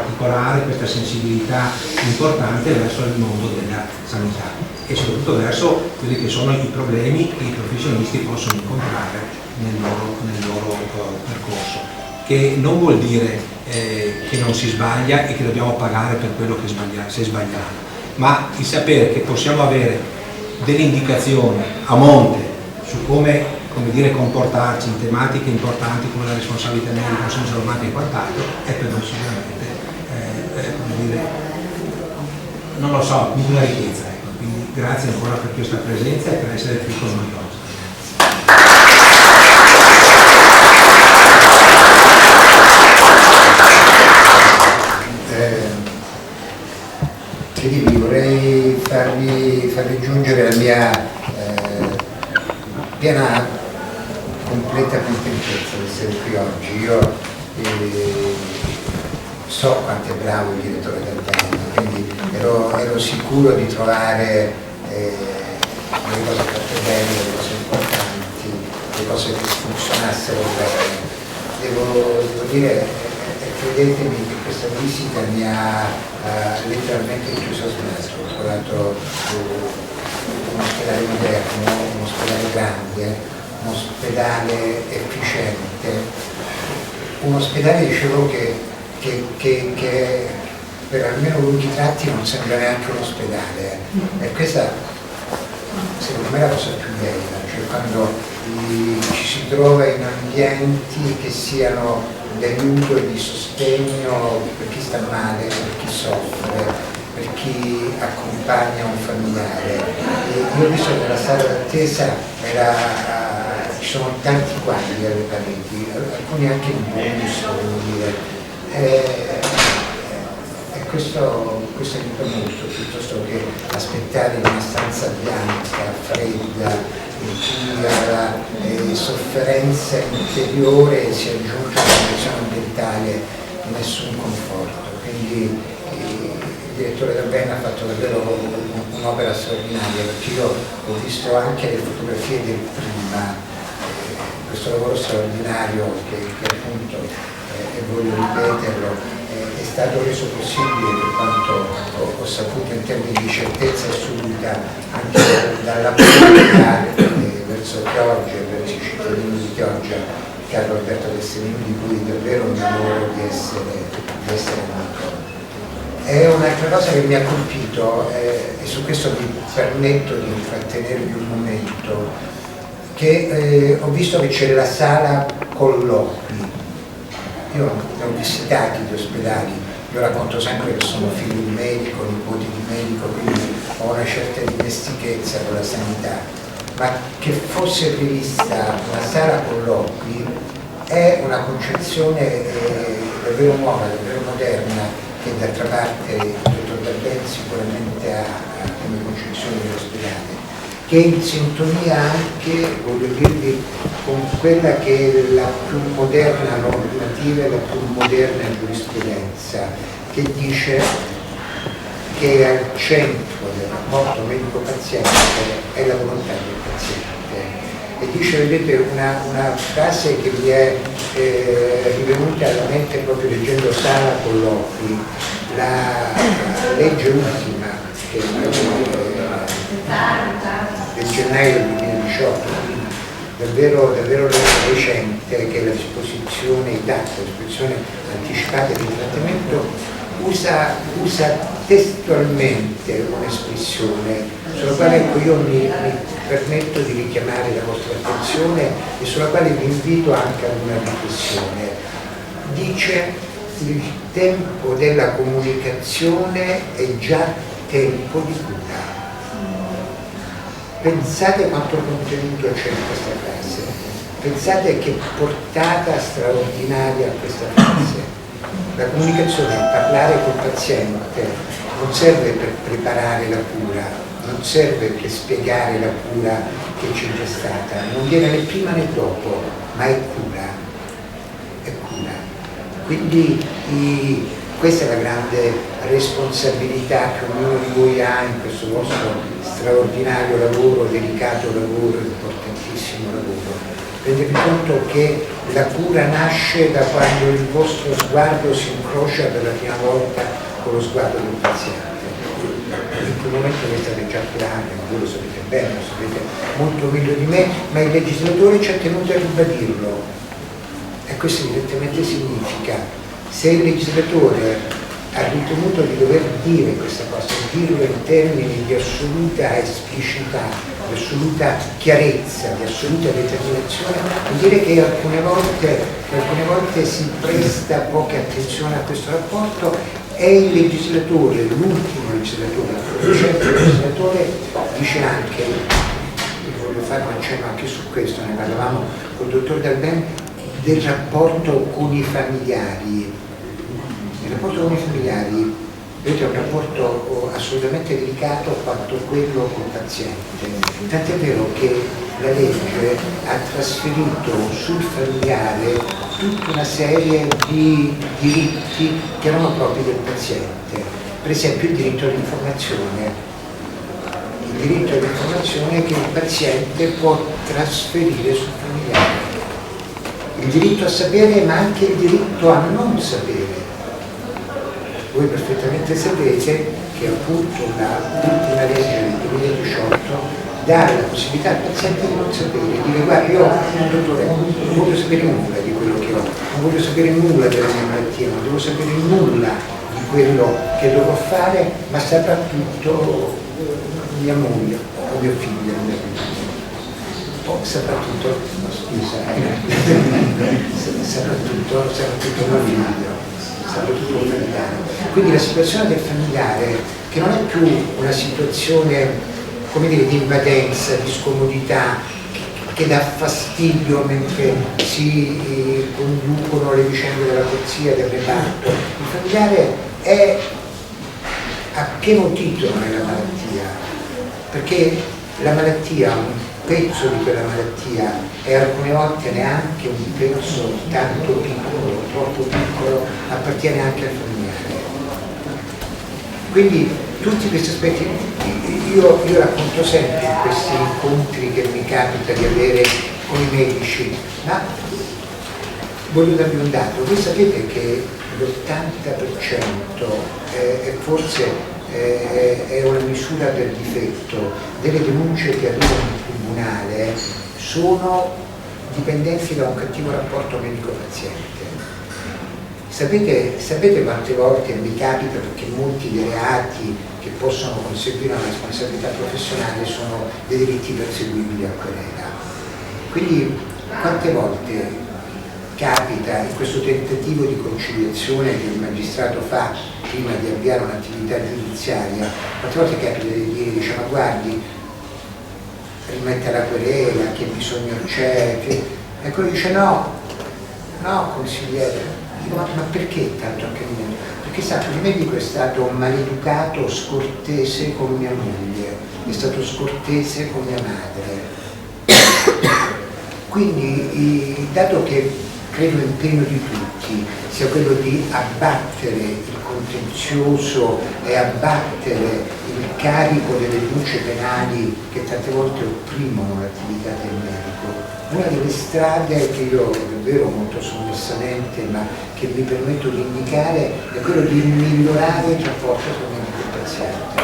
particolare, questa sensibilità importante verso il mondo della sanità e soprattutto verso quelli che sono i problemi che i professionisti possono incontrare nel loro percorso, che non vuol dire che non si sbaglia e che dobbiamo pagare per quello che se sbagliamo, ma il sapere che possiamo avere delle indicazioni a monte su come comportarci in tematiche importanti come la responsabilità medica, senza ormai e quant'altro, è per noi sicuramente non lo so, una ricchezza. Ecco. Quindi grazie ancora per questa presenza e per essere qui con noi oggi. Vorrei farvi giungere la mia piena, completa contentezza di essere qui oggi. Io so quanto è bravo il direttore del piano, quindi ero sicuro di trovare le cose fatte bene, le cose importanti, le cose che funzionassero bene. Devo dire, credetemi che questa visita mi ha letteralmente entusiasmato. Ho trovato un ospedale moderno, un ospedale grande, un ospedale efficiente, un ospedale, dicevo, che per almeno lunghi tratti non sembra neanche un ospedale, e questa secondo me è la cosa più bella, cioè quando ci si trova in ambienti che siano di aiuto e di sostegno per chi sta male, per chi soffre, per chi accompagna un familiare. Io ho visto che nella sala d'attesa ci sono tanti quadri alle pareti, alcuni anche in bonus, devo dire. E questo aiuta molto, piuttosto che aspettare in una stanza bianca, fredda, in cui alla sofferenza interiore si aggiunge una condizione ambientale, nessun conforto. Quindi il direttore Ravenna ha fatto davvero un'opera straordinaria, perché io ho visto anche le fotografie del prima, questo lavoro straordinario che appunto, e voglio ripeterlo, è stato reso possibile, per quanto ho saputo, in termini di certezza assoluta, anche dalla politica verso Chioggia e verso i cittadini di Chioggia, Carlo Alberto Castellino, di cui davvero mi onoro di essere nato. È un'altra cosa che mi ha colpito, e su questo mi permetto di intrattenervi un momento, che ho visto che c'è la sala colloqui. Io ne ho visitati di ospedali, io racconto sempre che sono figlio di medico, nipoti di medico, quindi ho una certa dimestichezza con la sanità, ma che fosse prevista una sala colloqui è una concezione davvero nuova, davvero moderna, che d'altra parte il dottor Dabben sicuramente ha come concezione dell'ospedale, che è in sintonia anche, voglio dirvi, con quella che è la più moderna normativa e la più moderna giurisprudenza, che dice che al centro del rapporto medico-paziente è la volontà del paziente. E dice, vedete, una frase che mi è rivenuta alla mente proprio leggendo sala colloqui, la legge ultima che del gennaio del 2018, davvero recente, che è la disposizione IDAT, la disposizione anticipata di trattamento, usa testualmente un'espressione sulla quale io mi permetto di richiamare la vostra attenzione e sulla quale vi invito anche ad una riflessione. Dice: il tempo della comunicazione è già tempo di cura. Pensate quanto contenuto c'è in questa frase, pensate che portata straordinaria a questa frase. La comunicazione, parlare col paziente, non serve per preparare la cura, non serve per spiegare la cura che c'è già stata, non viene né prima né dopo, ma è cura, è cura. Quindi questa è la grande responsabilità che ognuno di voi ha in questo vostro straordinario lavoro, delicato lavoro, importantissimo lavoro. rendetevi conto che la cura nasce da quando il vostro sguardo si incrocia per la prima volta con lo sguardo del paziente. In quel momento voi state già curando, voi lo sapete bene, lo sapete molto meglio di me, ma il legislatore ci ha tenuto a ribadirlo. E questo evidentemente significa, se il legislatore ha ritenuto di dover dire questa cosa, dirlo in termini di assoluta esplicità, di assoluta chiarezza, di assoluta determinazione, vuol dire che alcune volte si presta poca attenzione a questo rapporto. È il legislatore, l'ultimo legislatore, il precedente legislatore dice anche, voglio fare un accenno anche su questo, ne parlavamo col dottor Dalben, del rapporto con i familiari. Il rapporto con i familiari, vedete, è un rapporto assolutamente delicato quanto quello col paziente. Tant'è vero che la legge ha trasferito sul familiare tutta una serie di diritti che erano propri del paziente. Per esempio il diritto all'informazione. Il diritto all'informazione che il paziente può trasferire sul familiare. Il diritto a sapere, ma anche il diritto a non sapere. Voi perfettamente sapete che appunto l'ultima legge del 2018 dà la possibilità al paziente di non sapere, di dire guarda io dottore non voglio sapere nulla di quello che ho, non voglio sapere nulla della mia malattia, non devo sapere nulla di quello che dovrò fare, ma saprà tutto mia moglie o mio figlio, saprà tutto, saprà tutto mio figlio. Quindi la situazione del familiare, che non è più una situazione, come dire, di invadenza, di scomodità, che dà fastidio mentre si conducono le vicende della corsia, del reparto. Il familiare è a pieno titolo nella malattia, perché la malattia, un pezzo di quella malattia, e alcune volte neanche un pezzo tanto piccolo, troppo piccolo, appartiene anche al familiare. Quindi tutti questi aspetti, io racconto sempre in questi incontri che mi capita di avere con i medici, ma voglio darvi un dato. Voi sapete che l'80% forse è una misura del difetto delle denunce che arrivano in tribunale sono dipendenti da un cattivo rapporto medico-paziente. Sapete quante volte mi capita, perché molti dei reati che possono conseguire una responsabilità professionale sono dei delitti perseguibili a querela. Quindi quante volte capita in questo tentativo di conciliazione che il magistrato fa prima di avviare un'attività giudiziaria, quante volte capita di dire, dice, ma guardi, rimette la querela, che bisogno c'è, e quello dice no consigliere. Dico, ma perché tanto accanimento? Perché sa, il medico è stato maleducato, scortese con mia moglie, è stato scortese con mia madre. Quindi, dato che credo l'impegno di tutti sia quello di abbattere il contenzioso e abbattere il carico delle denunce penali che tante volte opprimono l'attività del medico, una delle strade che io davvero molto sommessamente ma che mi permetto di indicare è quello di migliorare il rapporto tra medico e paziente.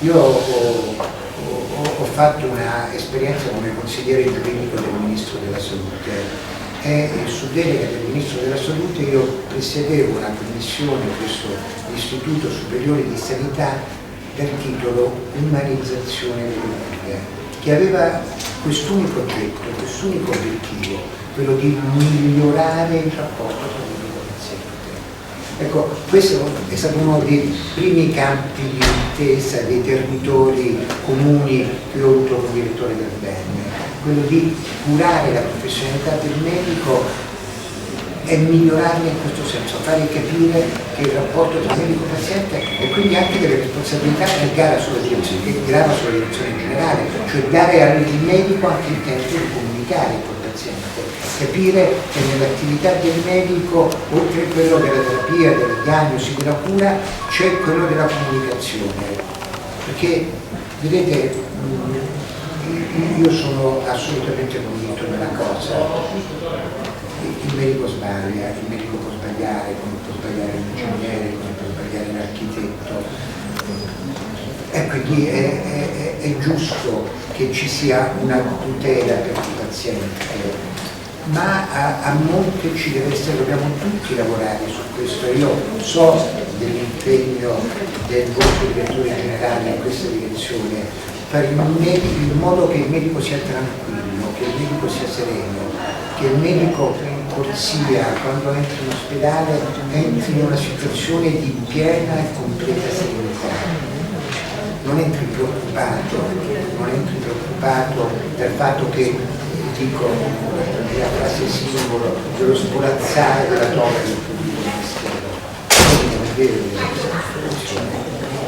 Io ho fatto un'esperienza come consigliere giuridico del Ministro della Salute e su delega del Ministro della Salute io presiedevo una commissione presso l'Istituto Superiore di Sanità dal titolo Umanizzazione delle cure, che aveva quest'unico oggetto, quest'unico obiettivo, quello di migliorare il rapporto tra medico e paziente. Ecco, questo è stato uno dei primi campi di intesa dei territori comuni che ho avuto come direttore del bene, quello di curare la professionalità del medico e migliorarla in questo senso, fare capire che il rapporto tra medico e paziente e quindi anche delle responsabilità che grava sulla direzione generale, cioè dare al medico anche il tempo di comunicare col paziente, capire che nell'attività del medico, oltre a quello della terapia, della diagnosi, della cura, c'è quello della comunicazione. Perché, vedete, Io sono assolutamente convinto della cosa. Il medico sbaglia, il medico può sbagliare, come può sbagliare l'ingegnere, come può sbagliare l'architetto. E quindi è giusto che ci sia una tutela per il paziente, ma a monte ci deve essere, dobbiamo tutti lavorare su questo. Io so dell'impegno del vostro direttore generale in questa direzione, per il modo che il medico sia tranquillo, che il medico sia sereno, che il medico in corsia, quando entra in ospedale, entri in una situazione di piena e completa serenità. Non entri preoccupato del fatto che, dico la frase simbolo, dello svolazzare della donna del pubblico ministero. Non è vero,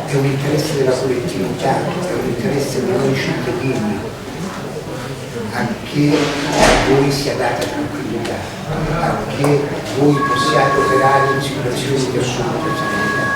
è un interesse della collettività, è un interesse di noi cittadini a che a voi sia data tranquillità, a che voi possiate operare in situazioni di assoluta serenità.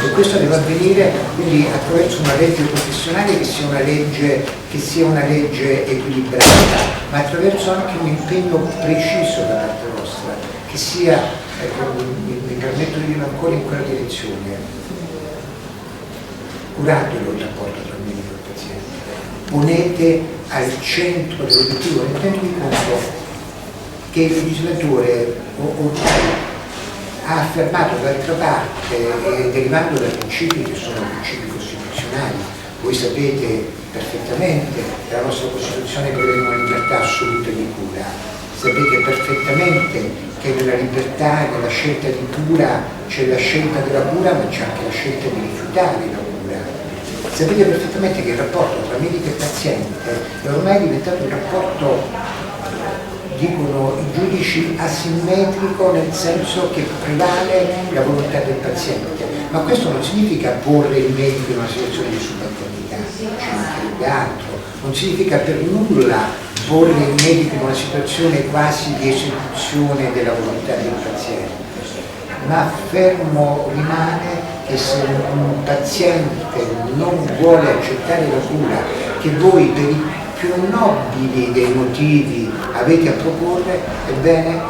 E questo deve avvenire quindi attraverso una legge professionale che sia una legge equilibrata, ma attraverso anche un impegno preciso da parte vostra, che sia, mi permetto di dire ancora in quella direzione, curatelo il rapporto tra il medico e il paziente, ponete al centro dell'obiettivo, rendetevi conto che il legislatore ha affermato d'altra parte, derivando da principi che sono principi costituzionali. Voi sapete perfettamente che la nostra Costituzione prevede una libertà assoluta di cura, sapete perfettamente che nella libertà e nella scelta di cura c'è la scelta della cura, ma c'è anche la scelta di rifiutare la cura. Sapete perfettamente che il rapporto tra medico e paziente è ormai diventato un rapporto, dicono i giudici, asimmetrico, nel senso che prevale la volontà del paziente. Ma questo non significa porre il medico in una situazione di subalternità, ci mancherebbe altro. Non significa per nulla porre il medico in una situazione quasi di esecuzione della volontà del paziente. Ma fermo rimane che se un paziente non vuole accettare la cura che voi per i più nobili dei motivi avete a proporre, ebbene,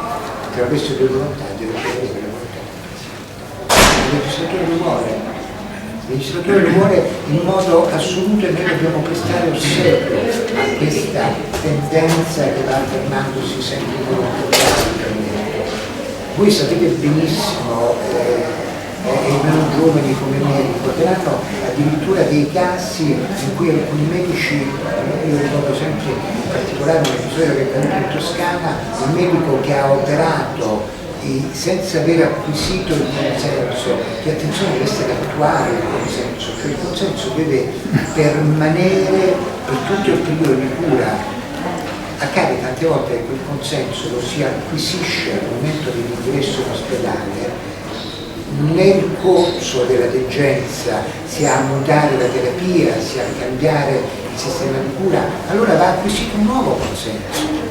tra queste due volontà deve prevalere la volontà del paziente. Il legislatore lo vuole in modo assoluto e noi dobbiamo prestare ossequio a questa tendenza che va affermandosi sempre più rapidamente. Voi sapete benissimo, e i meno giovani come me ricorderanno addirittura dei casi in cui alcuni medici, io ricordo sempre in particolare un episodio che è avvenuto in Toscana, un medico che ha operato senza aver acquisito il consenso, che attenzione deve essere attuale il consenso, cioè il consenso deve permanere per tutto il periodo di cura. Accade tante volte che quel consenso lo si acquisisce al momento dell'ingresso in ospedale, nel corso della degenza si ha a mutare la terapia, si ha a cambiare il sistema di cura, allora va acquisito un nuovo consenso.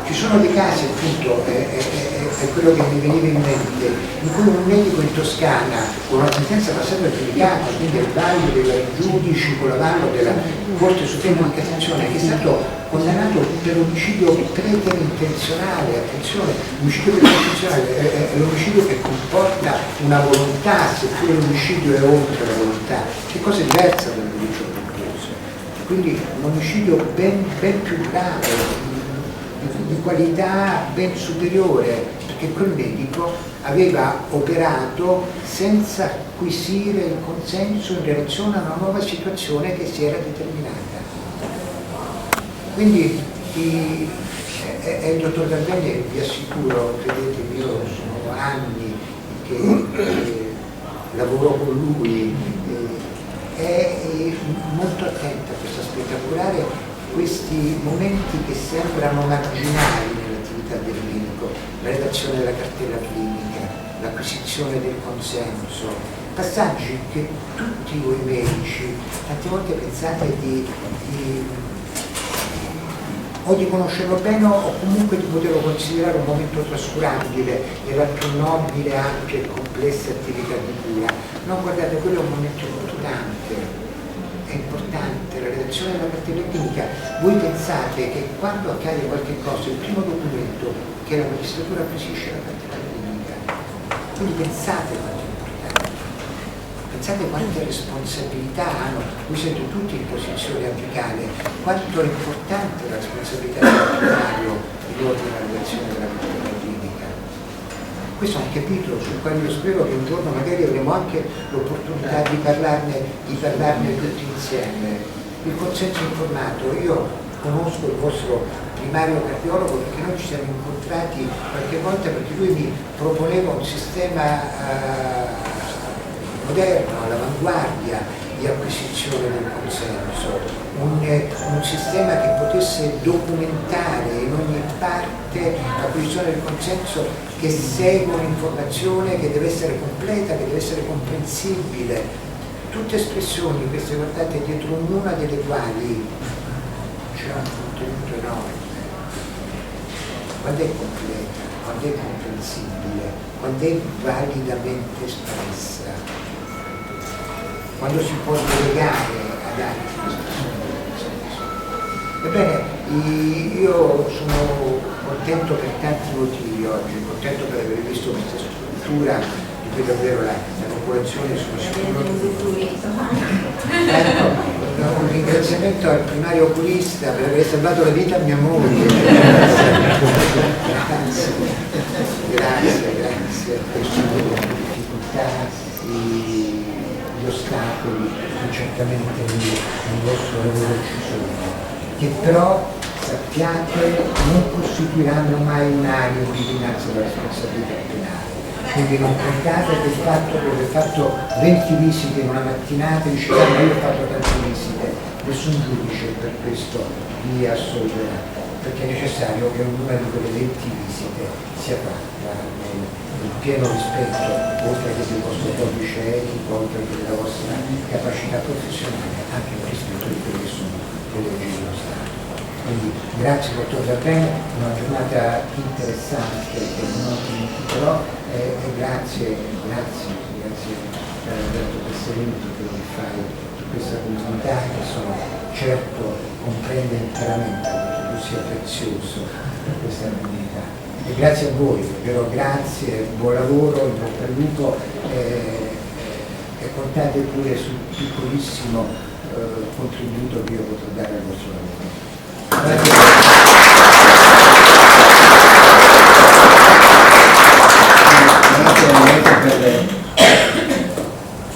Ci sono dei casi, appunto, è quello che mi veniva in mente, in cui un medico in Toscana, con una sentenza passata al giudicato, quindi al vaglio dei giudici, con l'avallo della Corte Suprema di Cassazione, che è stato condannato per omicidio preterintenzionale. Attenzione, l'omicidio preterintenzionale è l'omicidio che comporta una volontà, seppure l'omicidio è oltre la volontà, che cosa è diversa dall'omicidio colposo. Quindi un omicidio ben più grave, di qualità ben superiore, perché quel medico aveva operato senza acquisire il consenso in relazione a una nuova situazione che si era determinata. Quindi il dottor Galvani, vi assicuro, credetemi, io sono anni che lavoro con lui, è molto attento a questo aspetto, a curare questi momenti che sembrano marginali nell'attività del medico, la redazione della cartella clinica, l'acquisizione del consenso, passaggi che tutti voi medici tante volte pensate o di conoscerlo bene o comunque di poterlo considerare un momento trascurabile nella più nobile, ampia e complessa attività di cura. No, guardate, quello è un momento importante. è importante, la redazione della cartella clinica. Voi pensate che quando accade qualche cosa, il primo documento che la magistratura acquisisce è la cartella clinica. Quindi pensate quanto è importante, pensate quante responsabilità hanno. Voi siete tutti in posizione apicale, quanto è importante la responsabilità dell'apicario in ordine alla redazione della cartella clinica. Questo è un capitolo sul quale io spero che un giorno magari avremo anche l'opportunità di parlarne tutti insieme. Il consenso informato, io conosco il vostro primario cardiologo perché noi ci siamo incontrati qualche volta, perché lui mi proponeva un sistema moderno, all'avanguardia di acquisizione del consenso, un sistema che potesse documentare in ogni parte l'acquisizione del consenso, che segue un'informazione che deve essere completa, che deve essere comprensibile. Tutte espressioni, queste guardate, dietro ognuna delle quali c'è un contenuto enorme. Quando è completa, quando è comprensibile, quando è validamente espressa, quando si può delegare ad altri espressioni del consenso. Ebbene, io sono contento per tanti motivi oggi, contento per aver visto questa struttura di cui davvero la popolazione sono sicuro. Un ringraziamento al primario oculista per aver salvato la vita a mia moglie. Grazie. Le difficoltà, gli ostacoli che certamente nel vostro lavoro ci sono, che però sappiate non costituiranno mai un alibi dinanzi alla responsabilità penale. Quindi non contate che il fatto di aver fatto 20 visite in una mattinata, dice ma io ho fatto tante visite, nessun giudice per questo vi assolverà, perché è necessario che ognuna di quelle 20 visite sia fatta nel pieno rispetto, oltre che del vostro codice etico, oltre che della vostra capacità professionale, anche nel rispetto di quelle che sono le leggi dello Stato. Quindi grazie dottor Giardini, una giornata interessante che non dimenticherò, e grazie della professor Inti che mi fai di questa comunità, che sono certo comprende interamente quanto tu sia prezioso per questa comunità. E grazie a voi, davvero grazie, buon lavoro, in bocca al lupo, e contate pure sul piccolissimo contributo che io potrò dare al vostro lavoro. Grazie veramente per le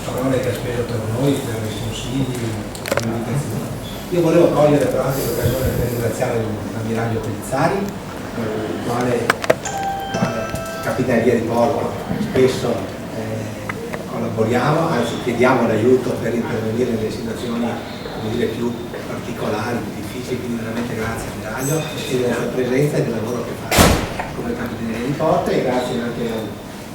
parole che ha speso per noi, per i consigli, per l'indicazione. Io volevo cogliere però anche l'occasione per ringraziare l'ammiraglio Pellizzari, il quale Capitaneria di Porto spesso collaboriamo, anzi chiediamo l'aiuto per intervenire nelle situazioni, come dire, più particolari, più difficili, quindi veramente grazie ammiraglio e della sua presenza e del lavoro che fa come Capitaneria di Porto, e grazie anche al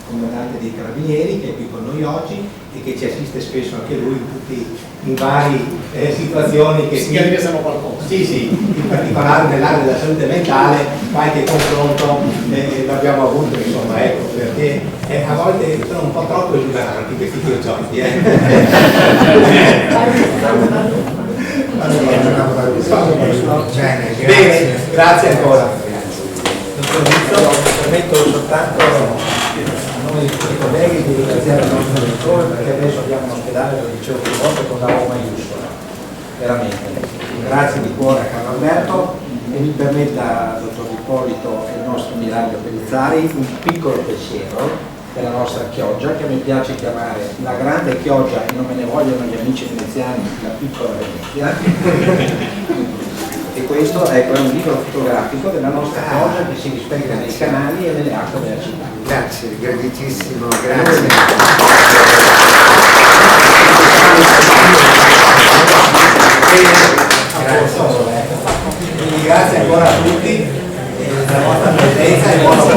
comandante dei Carabinieri che è qui con noi oggi e che ci assiste spesso anche lui in varie situazioni che siamo qualcosa. Sì, in particolare nell'area della salute mentale qualche confronto l'abbiamo avuto, insomma, ecco, perché a volte sono un po' troppo esuberanti questi filosoffi. Bene, grazie ancora. Dottor Rizzo, permetto soltanto a nome di tutti i colleghi di ringraziare il nostro direttore, perché adesso abbiamo un ospedale, lo dicevo più volte, con la O maiuscola, veramente. Grazie di cuore a Carlo Alberto, e mi permetta, dottor Ippolito e il nostro ammiraglio Pellizzari, un piccolo pensiero della nostra chioggia, che mi piace chiamare la grande chioggia, e non me ne vogliono gli amici veneziani, la piccola Venezia. E questo ecco, è un libro fotografico della nostra chioggia che si rispecchia nei canali e nelle acque della città. Grazie, graditissimo, grazie. Quindi grazie ancora a tutti della vostra presenza e buon lavoro.